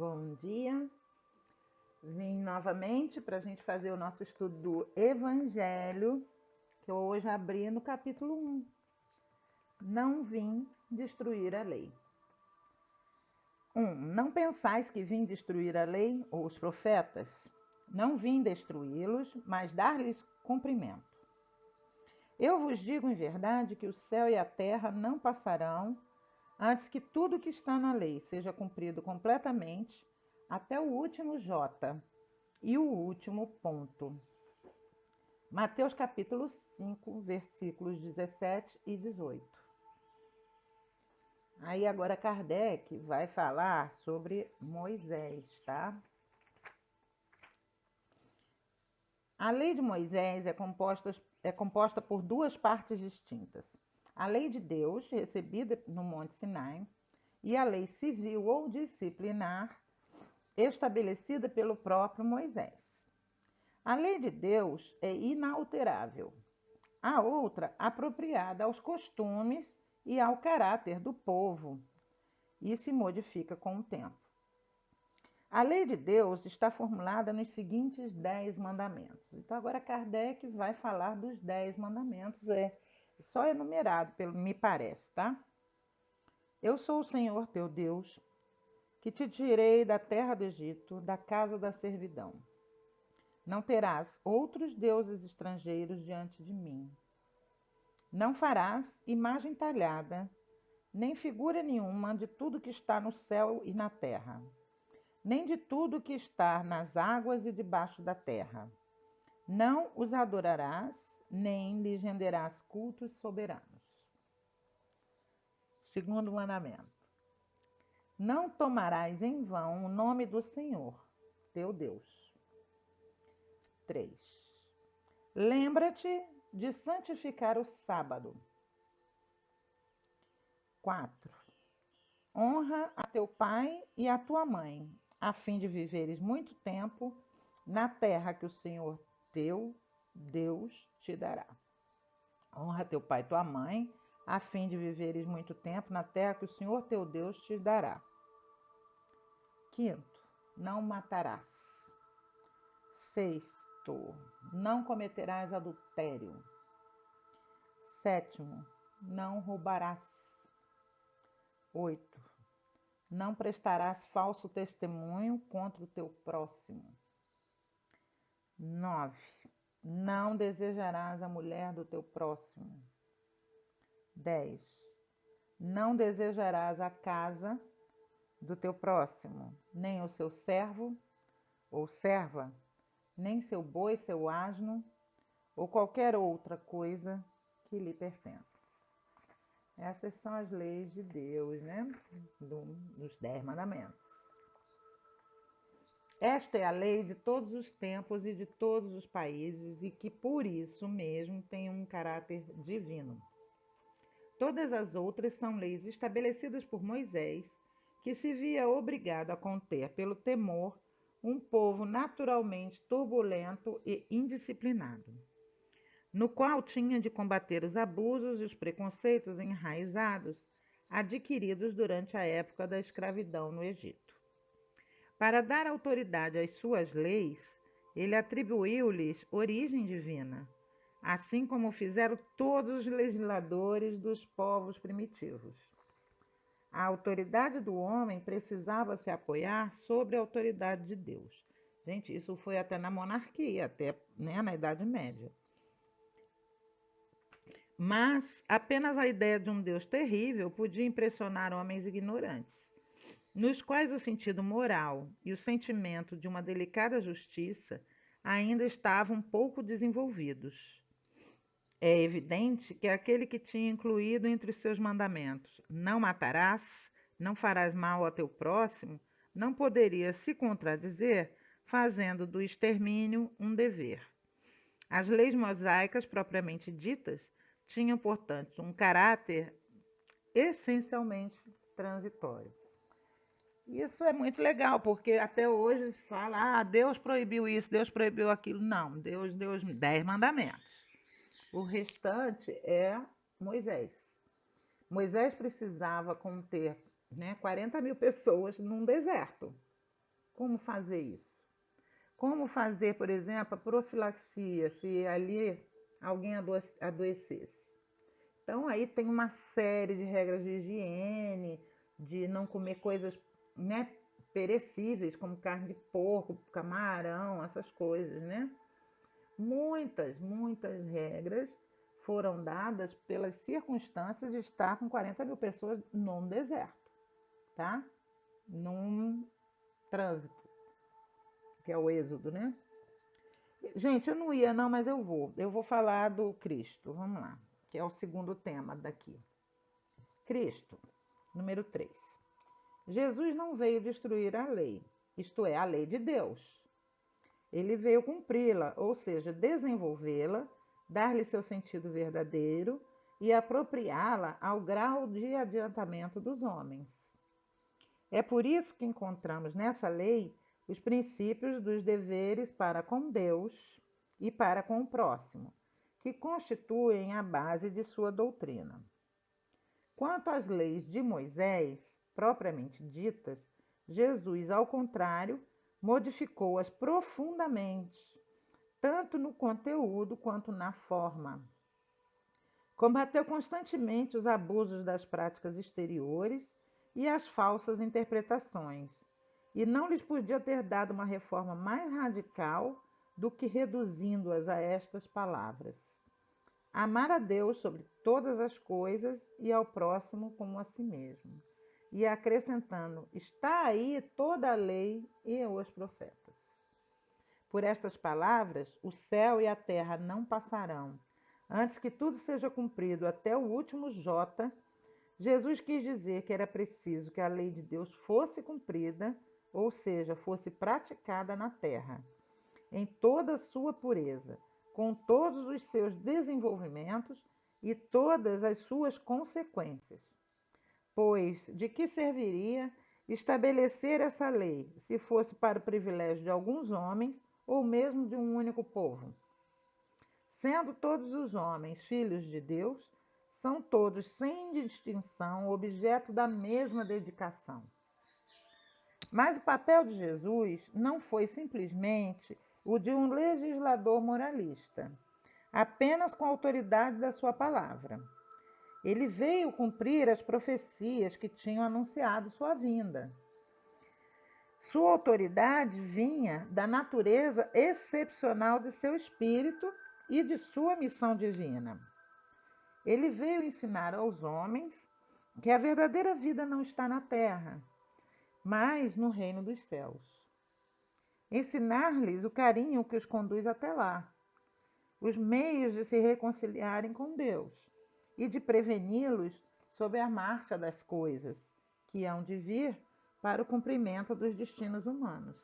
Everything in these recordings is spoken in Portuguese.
Bom dia. Vim novamente para a gente fazer o nosso estudo do Evangelho, que eu hoje abri no capítulo 1. Não vim destruir a lei. 1. Não pensais que vim destruir a lei ou os profetas? Não vim destruí-los, mas dar-lhes cumprimento. Eu vos digo em verdade que o céu e a terra não passarão antes que tudo que está na lei seja cumprido completamente, até o último J e o último ponto. Mateus capítulo 5, versículos 17 e 18. Aí agora Kardec vai falar sobre Moisés, tá? A lei de Moisés é composta por duas partes distintas. A lei de Deus, recebida no Monte Sinai, e a lei civil ou disciplinar, estabelecida pelo próprio Moisés. A lei de Deus é inalterável. A outra, apropriada aos costumes e ao caráter do povo, e se modifica com o tempo. A lei de Deus está formulada nos seguintes 10 mandamentos. Então, agora Kardec vai falar dos 10 mandamentos, só enumerado, me parece, tá? Eu sou o Senhor teu Deus, que te tirei da terra do Egito, da casa da servidão. Não terás outros deuses estrangeiros diante de mim. Não farás imagem talhada, nem figura nenhuma de tudo que está no céu e na terra, nem de tudo que está nas águas e debaixo da terra. Não os adorarás, nem lhes renderás cultos soberanos. Segundo mandamento. Não tomarás em vão o nome do Senhor, teu Deus. 3. Lembra-te de santificar o sábado. 4. Honra a teu pai e a tua mãe, a fim de viveres muito tempo na terra que o Senhor teu Deus te dará. Honra teu pai e tua mãe, a fim de viveres muito tempo na terra que o Senhor teu Deus te dará. 5. Não matarás. 6. Não cometerás adultério. 7. Não roubarás. 8. Não prestarás falso testemunho contra o teu próximo. 9. Não desejarás a mulher do teu próximo. 10. Não desejarás a casa do teu próximo, nem o seu servo ou serva, nem seu boi, seu asno, ou qualquer outra coisa que lhe pertence. Essas são as leis de Deus, né? Dos 10 mandamentos. Esta é a lei de todos os tempos e de todos os países e que por isso mesmo tem um caráter divino. Todas as outras são leis estabelecidas por Moisés, que se via obrigado a conter pelo temor um povo naturalmente turbulento e indisciplinado, no qual tinha de combater os abusos e os preconceitos enraizados adquiridos durante a época da escravidão no Egito. Para dar autoridade às suas leis, ele atribuiu-lhes origem divina, assim como fizeram todos os legisladores dos povos primitivos. A autoridade do homem precisava se apoiar sobre a autoridade de Deus. Gente, isso foi até na monarquia, até, né, na Idade Média. Mas apenas a ideia de um Deus terrível podia impressionar homens ignorantes, nos quais o sentido moral e o sentimento de uma delicada justiça ainda estavam pouco desenvolvidos. É evidente que aquele que tinha incluído entre os seus mandamentos não matarás, não farás mal ao teu próximo, não poderia se contradizer fazendo do extermínio um dever. As leis mosaicas propriamente ditas tinham, portanto, um caráter essencialmente transitório. Isso é muito legal, porque até hoje se fala, Deus proibiu isso, Deus proibiu aquilo. Não, Deus deu os 10 mandamentos. O restante é Moisés. Moisés precisava conter 40 mil pessoas num deserto. como fazer isso. Como fazer, por exemplo, a profilaxia, se ali alguém adoecesse. Então, aí tem uma série de regras de higiene, de não comer coisas, né, perecíveis, como carne de porco, camarão, essas coisas, né? Muitas regras foram dadas pelas circunstâncias de estar com 40 mil pessoas num deserto, tá? Num trânsito, que é o êxodo, né? Gente, eu não ia não, mas eu vou. Eu vou falar do Cristo, vamos lá, que é o segundo tema daqui. Cristo, número 3. Jesus não veio destruir a lei, isto é, a lei de Deus. Ele veio cumpri-la, ou seja, desenvolvê-la, dar-lhe seu sentido verdadeiro e apropriá-la ao grau de adiantamento dos homens. É por isso que encontramos nessa lei os princípios dos deveres para com Deus e para com o próximo, que constituem a base de sua doutrina. Quanto às leis de Moisés, propriamente ditas, Jesus, ao contrário, modificou-as profundamente, tanto no conteúdo quanto na forma. Combateu constantemente os abusos das práticas exteriores e as falsas interpretações, e não lhes podia ter dado uma reforma mais radical do que reduzindo-as a estas palavras: amar a Deus sobre todas as coisas e ao próximo como a si mesmo. E acrescentando: está aí toda a lei e os profetas. Por estas palavras, o céu e a terra não passarão. Antes que tudo seja cumprido até o último jota, Jesus quis dizer que era preciso que a lei de Deus fosse cumprida, ou seja, fosse praticada na terra, em toda a sua pureza, com todos os seus desenvolvimentos e todas as suas consequências. Pois de que serviria estabelecer essa lei, se fosse para o privilégio de alguns homens ou mesmo de um único povo? Sendo todos os homens filhos de Deus, são todos, sem distinção, objeto da mesma dedicação. Mas o papel de Jesus não foi simplesmente o de um legislador moralista, apenas com a autoridade da sua palavra. Ele veio cumprir as profecias que tinham anunciado sua vinda. Sua autoridade vinha da natureza excepcional de seu espírito e de sua missão divina. Ele veio ensinar aos homens que a verdadeira vida não está na terra, mas no reino dos céus. Ensinar-lhes o carinho que os conduz até lá, os meios de se reconciliarem com Deus e de preveni-los sobre a marcha das coisas que hão de vir para o cumprimento dos destinos humanos.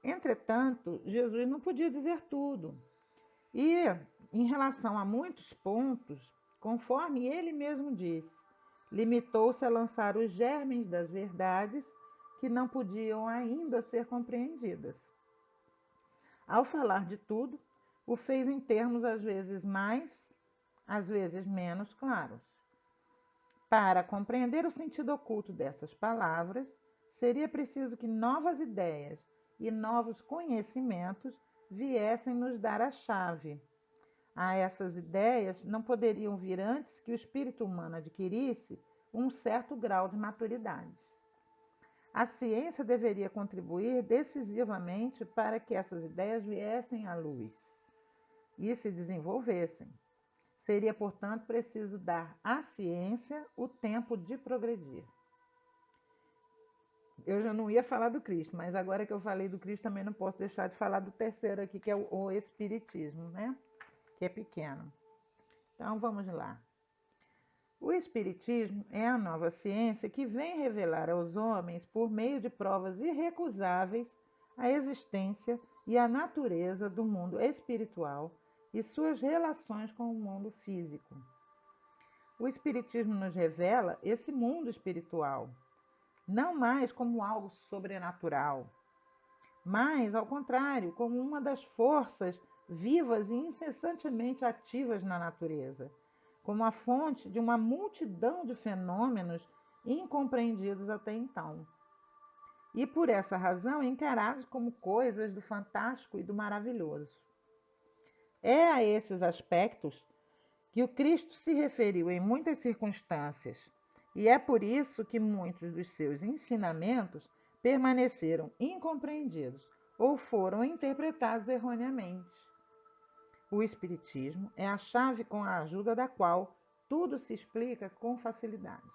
Entretanto, Jesus não podia dizer tudo. E, em relação a muitos pontos, conforme ele mesmo disse, limitou-se a lançar os germes das verdades que não podiam ainda ser compreendidas. Ao falar de tudo, o fez em termos às vezes mais, às vezes menos claros. Para compreender o sentido oculto dessas palavras, seria preciso que novas ideias e novos conhecimentos viessem nos dar a chave. A essas ideias não poderiam vir antes que o espírito humano adquirisse um certo grau de maturidade. A ciência deveria contribuir decisivamente para que essas ideias viessem à luz e se desenvolvessem. Seria, portanto, preciso dar à ciência o tempo de progredir. Eu já não ia falar do Cristo, mas agora que eu falei do Cristo, também não posso deixar de falar do terceiro aqui, que é o Espiritismo, né? Que é pequeno. Então, vamos lá. O Espiritismo é a nova ciência que vem revelar aos homens, por meio de provas irrecusáveis, a existência e a natureza do mundo espiritual e suas relações com o mundo físico. O Espiritismo nos revela esse mundo espiritual, não mais como algo sobrenatural, mas, ao contrário, como uma das forças vivas e incessantemente ativas na natureza, como a fonte de uma multidão de fenômenos incompreendidos até então. e, por essa razão, encarados como coisas do fantástico e do maravilhoso. É a esses aspectos que o Cristo se referiu em muitas circunstâncias, e é por isso que muitos dos seus ensinamentos permaneceram incompreendidos ou foram interpretados erroneamente. O Espiritismo é a chave com a ajuda da qual tudo se explica com facilidade.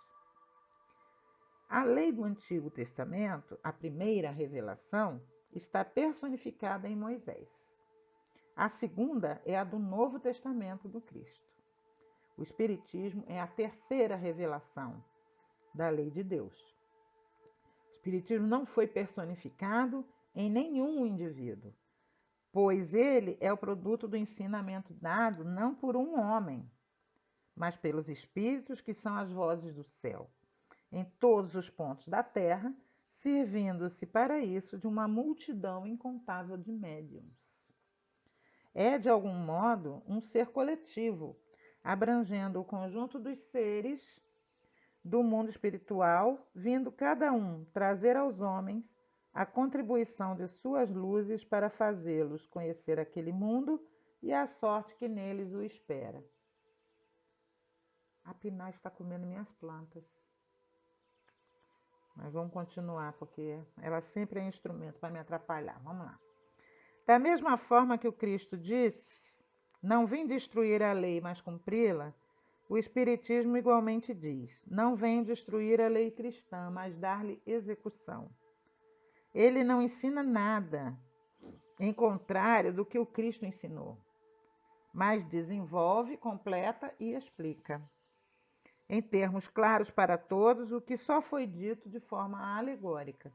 A lei do Antigo Testamento, a primeira revelação, está personificada em Moisés. A segunda é a do Novo Testamento do Cristo. O Espiritismo é a terceira revelação da lei de Deus. O Espiritismo não foi personificado em nenhum indivíduo, pois ele é o produto do ensinamento dado não por um homem, mas pelos espíritos que são as vozes do céu, em todos os pontos da terra, servindo-se para isso de uma multidão incontável de médiuns. É, de algum modo, um ser coletivo, abrangendo o conjunto dos seres do mundo espiritual, vindo cada um trazer aos homens a contribuição de suas luzes para fazê-los conhecer aquele mundo e a sorte que neles o espera. A Pinar está comendo minhas plantas. Mas vamos continuar, porque ela sempre é instrumento para me atrapalhar. Vamos lá. Da mesma forma que o Cristo disse, não vim destruir a lei, mas cumpri-la, o Espiritismo igualmente diz, não venho destruir a lei cristã, mas dar-lhe execução. Ele não ensina nada em contrário do que o Cristo ensinou, mas desenvolve, completa e explica, em termos claros para todos, o que só foi dito de forma alegórica.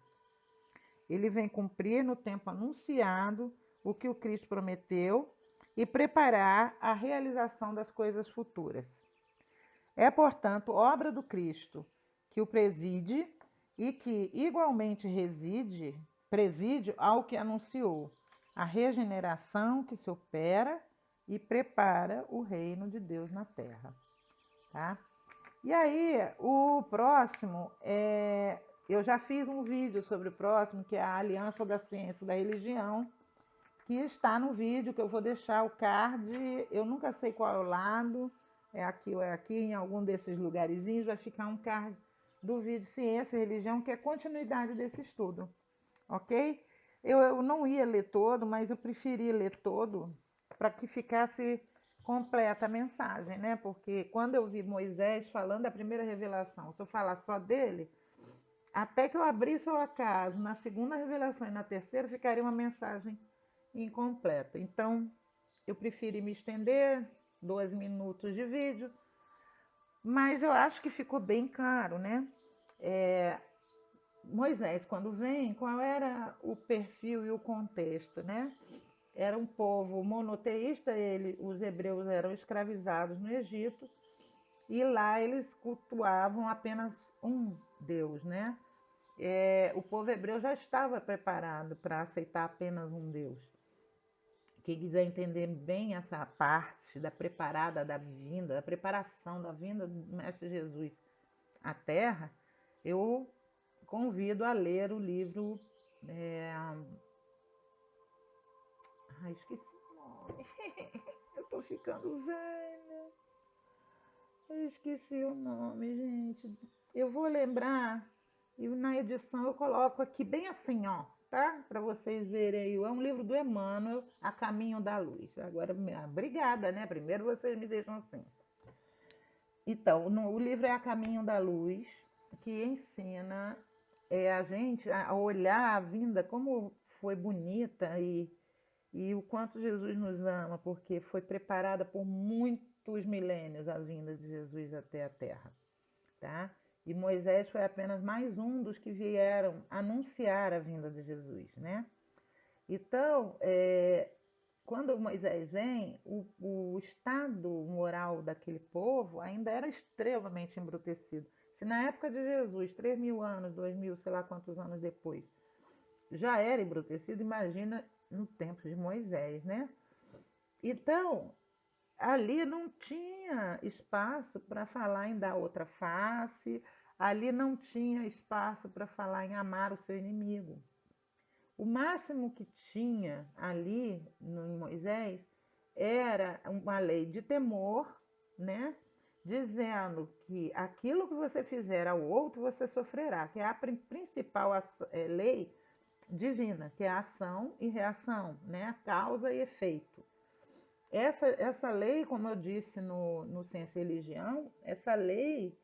Ele vem cumprir no tempo anunciado o que o Cristo prometeu e preparar a realização das coisas futuras. É, portanto, obra do Cristo que o preside e que igualmente preside ao que anunciou, a regeneração que se opera e prepara o reino de Deus na terra. Tá? E aí, o próximo, eu já fiz um vídeo sobre o próximo, que é a Aliança da Ciência e da Religião, que está no vídeo, que eu vou deixar o card, eu nunca sei qual é o lado, é aqui ou é aqui, em algum desses lugarzinhos vai ficar um card do vídeo Ciência e Religião, que é continuidade desse estudo, ok? Eu não ia ler todo, mas eu preferi ler todo para que ficasse completa a mensagem, né? Porque quando eu vi Moisés falando da primeira revelação, se eu falar só dele, até que eu abrisse o acaso, na segunda revelação e na terceira, ficaria uma mensagem incompleta. Então, eu preferi me estender, 2 minutos de vídeo, mas eu acho que ficou bem claro, né? Moisés, quando vem, qual era o perfil e o contexto, né? Era um povo monoteísta, os hebreus eram escravizados no Egito, e lá eles cultuavam apenas um Deus, né? O povo hebreu já estava preparado para aceitar apenas um Deus. Quem quiser entender bem essa parte da da preparação da vinda do Mestre Jesus à Terra, eu convido a ler o livro. Esqueci o nome. Eu tô ficando velha. Eu esqueci o nome, gente. Eu vou lembrar e na edição eu coloco aqui bem assim, ó, tá? Para vocês verem aí. É um livro do Emmanuel, A Caminho da Luz. Agora, obrigada, né? Primeiro vocês me deixam assim. Então, o livro é A Caminho da Luz, que ensina a gente a olhar a vinda, como foi bonita e o quanto Jesus nos ama, porque foi preparada por muitos milênios a vinda de Jesus até a Terra, tá? E Moisés foi apenas mais um dos que vieram anunciar a vinda de Jesus, né? Então, quando Moisés vem, o estado moral daquele povo ainda era extremamente embrutecido. Se na época de Jesus, 3.000 anos, 2.000, sei lá quantos anos depois, já era embrutecido, imagina no tempo de Moisés, né? Então, ali não tinha espaço para falar em dar outra face, ali não tinha espaço para falar em amar o seu inimigo. O máximo que tinha ali no Moisés era uma lei de temor, né? Dizendo que aquilo que você fizer ao outro, você sofrerá, que é a principal lei divina, que é a ação e reação, né? Causa e efeito. Essa lei, como eu disse no Ciência e Religião, essa lei,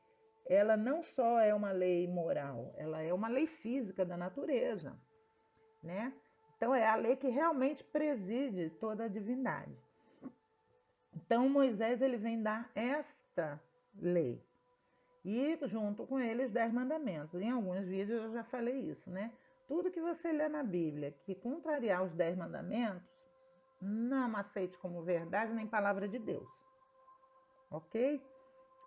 ela não só é uma lei moral, ela é uma lei física da natureza, né? Então é a lei que realmente preside toda a divindade. Então Moisés ele vem dar esta lei e junto com ele os 10 mandamentos. Em alguns vídeos eu já falei isso, né? Tudo que você lê na Bíblia que contrariar os 10 mandamentos, não aceite como verdade nem palavra de Deus, ok?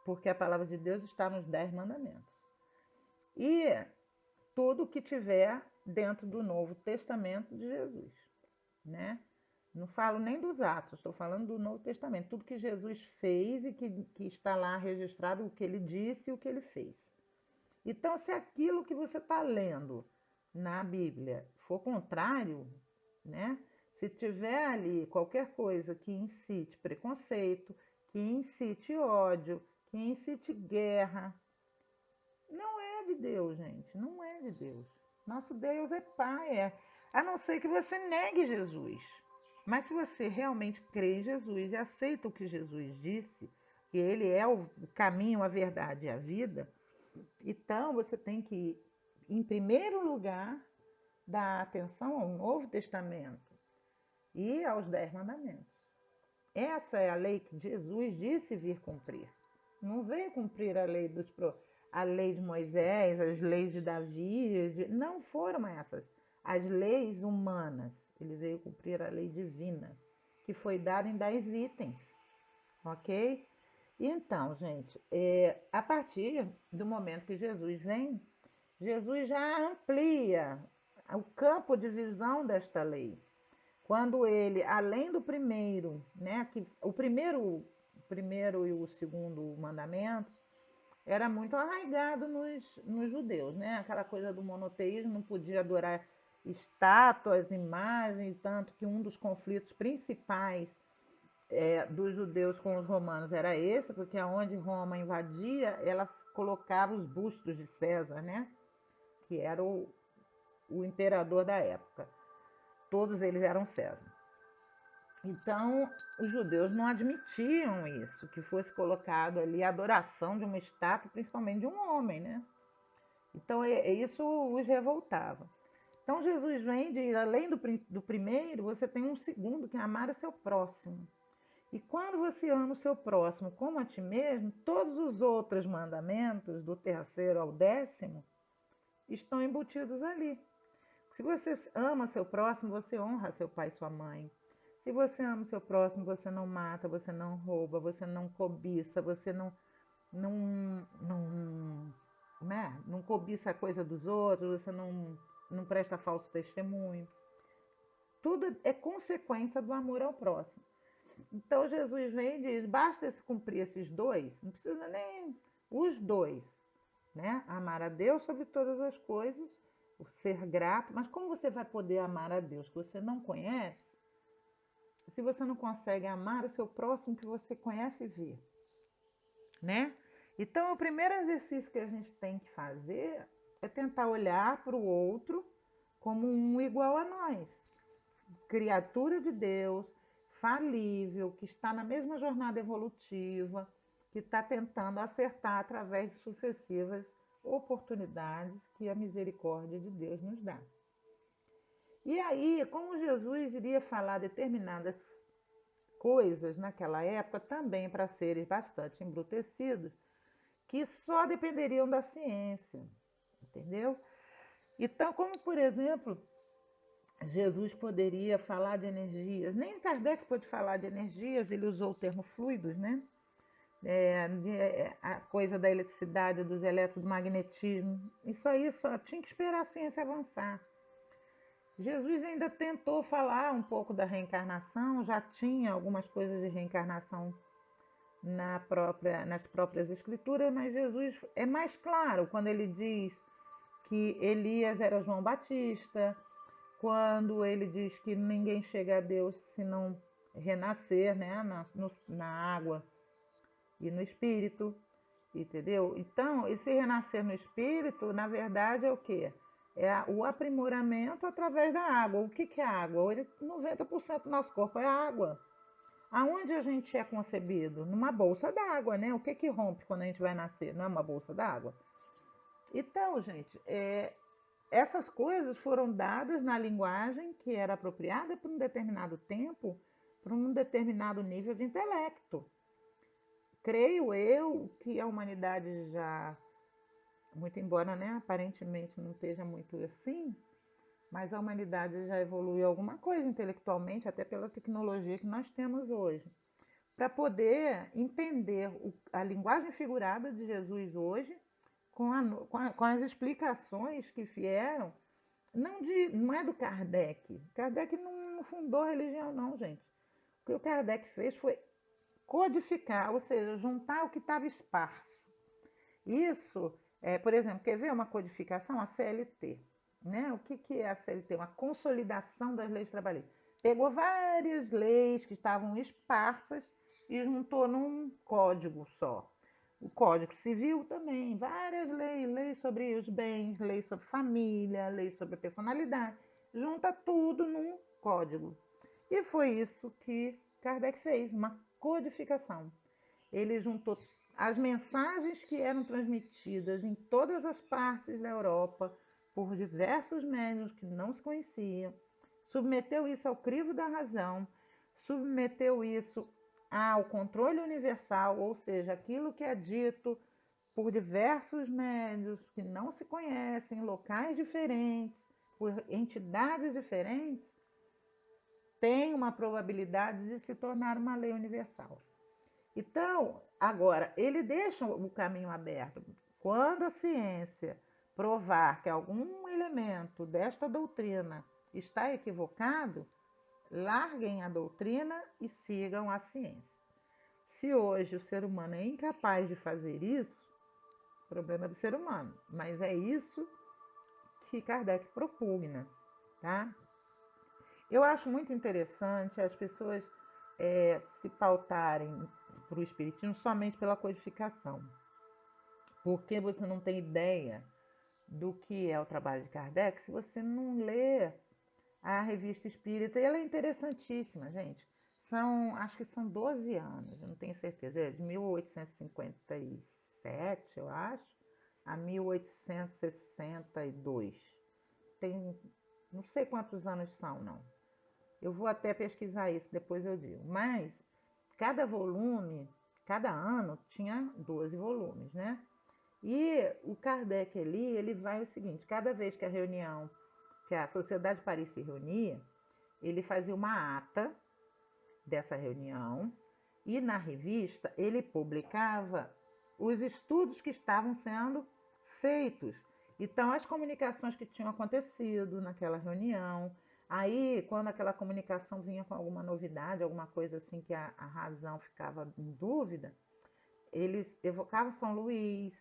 Porque a palavra de Deus está nos 10 mandamentos. E tudo que tiver dentro do Novo Testamento de Jesus, né? Não falo nem dos Atos, estou falando do Novo Testamento. Tudo que Jesus fez e que está lá registrado, o que ele disse e o que ele fez. Então, se aquilo que você está lendo na Bíblia for contrário, né? Se tiver ali qualquer coisa que incite preconceito, que incite ódio, que incite guerra, não é de Deus, gente, não é de Deus. Nosso Deus é Pai, a não ser que você negue Jesus. Mas se você realmente crê em Jesus e aceita o que Jesus disse, que ele é o caminho, a verdade e a vida, então você tem que, em primeiro lugar, dar atenção ao Novo Testamento e aos 10 mandamentos. Essa é a lei que Jesus disse vir cumprir. Não veio cumprir a lei de Moisés, as leis de Davi, não foram essas. As leis humanas. Ele veio cumprir a lei divina, que foi dada em 10 itens, ok? Então, gente, a partir do momento que Jesus vem, Jesus já amplia o campo de visão desta lei. Quando ele, além do primeiro, né, que o primeiro e o segundo mandamento era muito arraigado nos judeus, né? Aquela coisa do monoteísmo, não podia adorar estátuas, imagens, tanto que um dos conflitos principais dos judeus com os romanos era esse, porque aonde Roma invadia, ela colocava os bustos de César, né? Que era o imperador da época. Todos eles eram César. Então, os judeus não admitiam isso, que fosse colocado ali a adoração de uma estátua, principalmente de um homem, né? Então, isso os revoltava. Então, Jesus vem de, além do primeiro, você tem um segundo, que é amar o seu próximo. E quando você ama o seu próximo como a ti mesmo, todos os outros mandamentos, do terceiro ao 10º, estão embutidos ali. Se você ama seu próximo, você honra seu pai e sua mãe. Se você ama o seu próximo, você não mata, você não rouba, você não cobiça, você não cobiça a coisa dos outros, você não presta falso testemunho. Tudo é consequência do amor ao próximo. Então Jesus vem e diz, basta se cumprir esses dois, não precisa nem os dois, né? Amar a Deus sobre todas as coisas, o ser grato, mas como você vai poder amar a Deus que você não conhece, se você não consegue amar o seu próximo que você conhece e vê, né? Então, o primeiro exercício que a gente tem que fazer é tentar olhar para o outro como um igual a nós, criatura de Deus, falível, que está na mesma jornada evolutiva, que está tentando acertar através de sucessivas oportunidades que a misericórdia de Deus nos dá. E aí, como Jesus iria falar determinadas coisas naquela época, também para seres bastante embrutecidos, que só dependeriam da ciência, entendeu? Então, como por exemplo, Jesus poderia falar de energias, nem Kardec pôde falar de energias, ele usou o termo fluidos, né? A coisa da eletricidade, dos elétrons, do magnetismo, isso aí só tinha que esperar a ciência avançar. Jesus ainda tentou falar um pouco da reencarnação, já tinha algumas coisas de reencarnação nas próprias escrituras, mas Jesus é mais claro quando ele diz que Elias era João Batista, quando ele diz que ninguém chega a Deus se não renascer, né, na água e no espírito, entendeu? Então, esse renascer no espírito, na verdade, é o quê? É o aprimoramento através da água. O que é água? Hoje, 90% do nosso corpo é água. Aonde a gente é concebido? Numa bolsa d'água, né? O que rompe quando a gente vai nascer? Não é uma bolsa d'água? Então, gente, essas coisas foram dadas na linguagem que era apropriada para um determinado tempo, para um determinado nível de intelecto. Creio eu que a humanidade já, muito embora, né, aparentemente não esteja muito assim, mas a humanidade já evoluiu alguma coisa intelectualmente, até pela tecnologia que nós temos hoje, para poder entender a linguagem figurada de Jesus hoje, com as explicações que vieram, não é do Kardec. Kardec não fundou a religião, não, gente. O que o Kardec fez foi codificar, ou seja, juntar o que estava esparso. Isso, por exemplo, quer ver uma codificação? A CLT. Né? O que é a CLT? Uma consolidação das leis trabalhistas. Pegou várias leis que estavam esparsas e juntou num código só. O Código Civil também, várias leis, leis sobre os bens, leis sobre família, leis sobre a personalidade, junta tudo num código. E foi isso que Kardec fez, uma codificação. Ele juntou as mensagens que eram transmitidas em todas as partes da Europa por diversos médiuns que não se conheciam, submeteu isso ao crivo da razão, submeteu isso ao controle universal, ou seja, aquilo que é dito por diversos médiuns que não se conhecem, em locais diferentes, por entidades diferentes, tem uma probabilidade de se tornar uma lei universal. Então, agora, ele deixa o caminho aberto. Quando a ciência provar que algum elemento desta doutrina está equivocado, larguem a doutrina e sigam a ciência. Se hoje o ser humano é incapaz de fazer isso, o problema é do ser humano, mas é isso que Kardec propugna, tá? Eu acho muito interessante as pessoas se pautarem para o espiritismo somente pela codificação, porque você não tem ideia do que é o trabalho de Kardec se você não lê a Revista Espírita. E ela é interessantíssima, gente. Acho que são 12 anos, eu não tenho certeza, é de 1857, eu acho, a 1862. Tem, não sei quantos anos são, não. Eu vou até pesquisar isso, depois eu digo. Mas cada volume, cada ano, tinha 12 volumes, né? E o Kardec ali, ele vai o seguinte, cada vez que a Sociedade de Paris se reunia, ele fazia uma ata dessa reunião e na revista ele publicava os estudos que estavam sendo feitos. Então, as comunicações que tinham acontecido naquela reunião. Aí, quando aquela comunicação vinha com alguma novidade, alguma coisa assim que a razão ficava em dúvida, eles evocavam São Luís,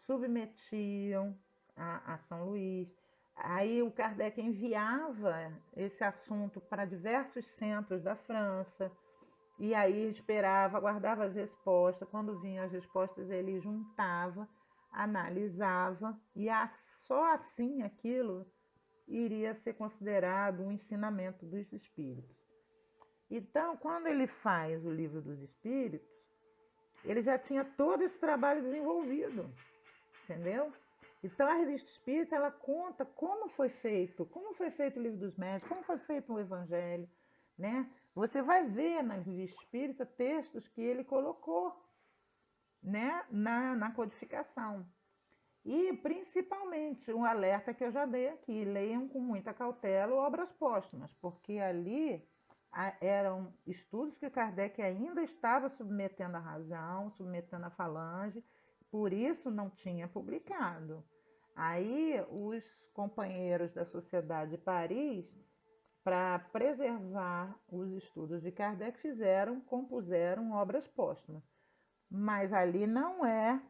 submetiam a São Luís. Aí o Kardec enviava esse assunto para diversos centros da França, e aí esperava, aguardava as respostas. Quando vinham as respostas, ele juntava, analisava, e só assim aquilo iria ser considerado um ensinamento dos espíritos. Então, quando ele faz o Livro dos Espíritos, ele já tinha todo esse trabalho desenvolvido, entendeu? Então, a Revista Espírita, ela conta como foi feito o Livro dos Médiuns, como foi feito o Evangelho, né? Você vai ver na Revista Espírita textos que ele colocou, né, na codificação. E, principalmente, um alerta que eu já dei aqui, leiam com muita cautela obras póstumas, porque ali eram estudos que Kardec ainda estava submetendo à razão, submetendo à falange, por isso não tinha publicado. Aí os companheiros da Sociedade de Paris, para preservar os estudos de Kardec, compuseram obras póstumas. Mas ali não é,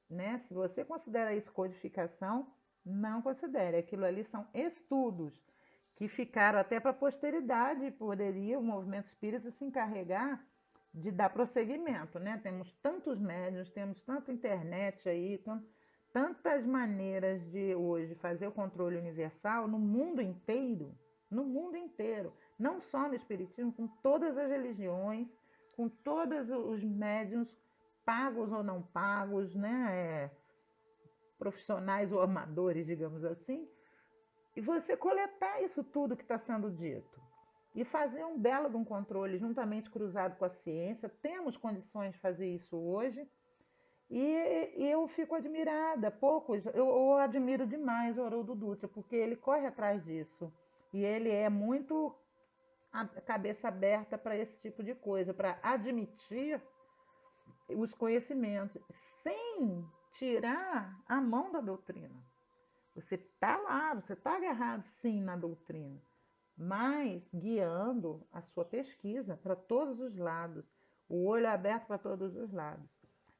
né? Se você considera isso codificação, não considere. Aquilo ali são estudos que ficaram até para a posteridade, poderia o movimento espírita se encarregar de dar prosseguimento, né? Temos tantos médiuns, temos tanta internet aí, tantas maneiras de hoje fazer o controle universal no mundo inteiro, não só no espiritismo, com todas as religiões, com todos os médiuns, pagos ou não pagos, né? Profissionais ou amadores, digamos assim, e você coletar isso tudo que está sendo dito e fazer um belo de um controle juntamente cruzado com a ciência. Temos condições de fazer isso hoje e eu fico admirada. Poucos, eu admiro demais o Haroldo Dutra, porque ele corre atrás disso e ele é muito a cabeça aberta para esse tipo de coisa, para admitir os conhecimentos, sem tirar a mão da doutrina. Você está lá, você está agarrado sim na doutrina, mas guiando a sua pesquisa para todos os lados, o olho aberto para todos os lados.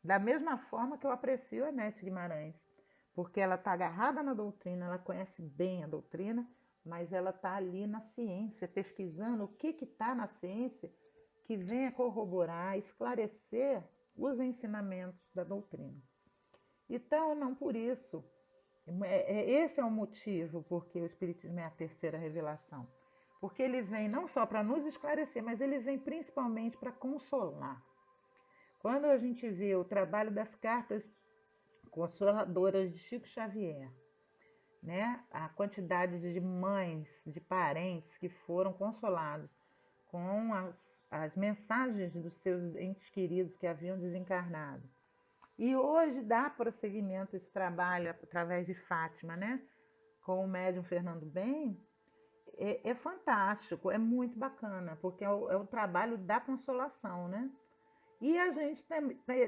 Da mesma forma que eu aprecio a Nete Guimarães, porque ela está agarrada na doutrina, ela conhece bem a doutrina, mas ela está ali na ciência, pesquisando o que está na ciência que venha corroborar, esclarecer os ensinamentos da doutrina. Então, não por isso, esse é o motivo porque o Espiritismo é a terceira revelação. Porque ele vem não só para nos esclarecer, mas ele vem principalmente para consolar. Quando a gente vê o trabalho das cartas consoladoras de Chico Xavier, né? A quantidade de mães, de parentes que foram consolados com as mensagens dos seus entes queridos que haviam desencarnado. E hoje dá prosseguimento esse trabalho através de Fátima, né? Com o médium Fernando Bem, é fantástico, é muito bacana, porque é o trabalho da consolação, né? E a gente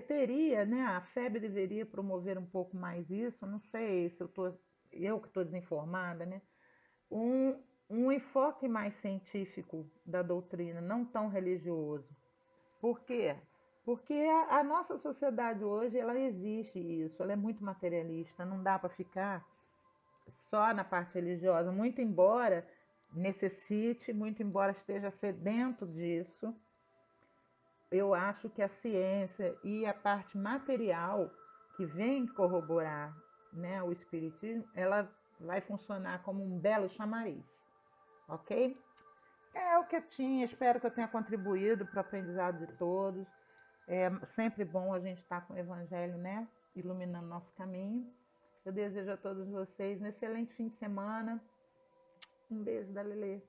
teria, né? A FEB deveria promover um pouco mais isso, não sei se eu que estou desinformada, né? Um, um enfoque mais científico da doutrina, não tão religioso. Por quê? Porque a nossa sociedade hoje, ela existe isso, ela é muito materialista, não dá para ficar só na parte religiosa, muito embora necessite, muito embora esteja sedento disso, eu acho que a ciência e a parte material que vem corroborar, né, o espiritismo, ela vai funcionar como um belo chamariz, ok? É o que eu tinha, espero que eu tenha contribuído para o aprendizado de todos. É sempre bom a gente estar com o Evangelho, né? Iluminando nosso caminho. Eu desejo a todos vocês um excelente fim de semana. Um beijo da Lelê.